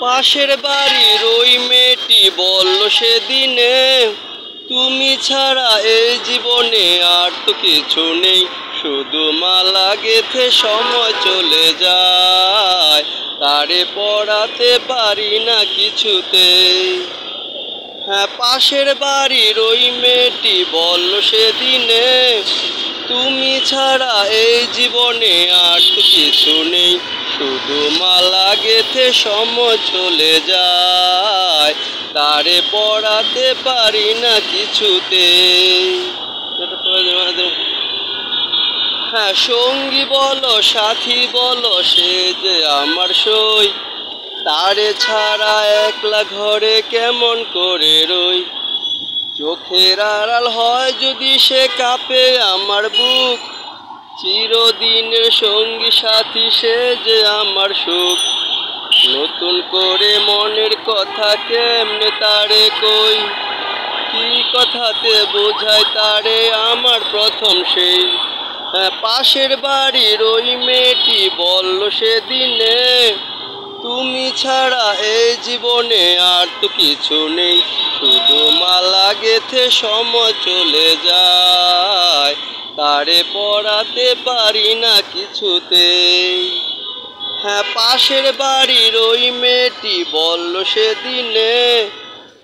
পাশের বাড়ির ওই মেয়েটি বলল সেদিনে, তুমি ছাড়া এই জীবনে আর তো কিছু নেই, শুধু মালা গেথে সময় চলে যায়, তারে পড়াতে পারি না কিছুতেই। হ্যাঁ, পাশের বাড়ির ওই মেয়েটি বলল সেদিনে, তুমি ছাড়া এই জীবনে আর তো কিছু নেই, শুধু মালা গেথে সময় চলে যায়, তারে পড়াতে পারি না কিছুতেই। হ্যাঁ, সঙ্গী বলো সাথী বলো সে যে আমার সই, তারে ছাড়া একলা ঘরে কেমন করে রই, চোখের আড়াল হয় যদি সে কাঁপে আমার বুক, চিরদিনের সঙ্গী সাথী সে যে আমার সুখ, নতুন করে মনের কথা কেমনে তারে কই, কি কথাতে বোঝায় তারে আমার প্রথম সেই। হ্যাঁ, পাশের বাড়ির ওই মেয়েটি বলল সেদিনে, তুমি ছাড়া এই জীবনে আর তো কিছু নেই, শুধু মালা গেথে সময় চলে যায়, তারে পড়াতে পারি না কিছুতেই। হ্যাঁ, পাশের বাড়ির ওই মেয়েটি বলল সেদিনে,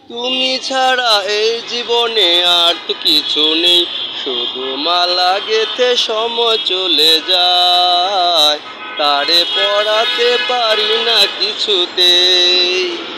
তুমি ছাড়া এই জীবনে আর তো কিছু নেই, শুধু মালা গেথে সময় চলে যায়, তারে পড়াতে পারি না কিছুতেই।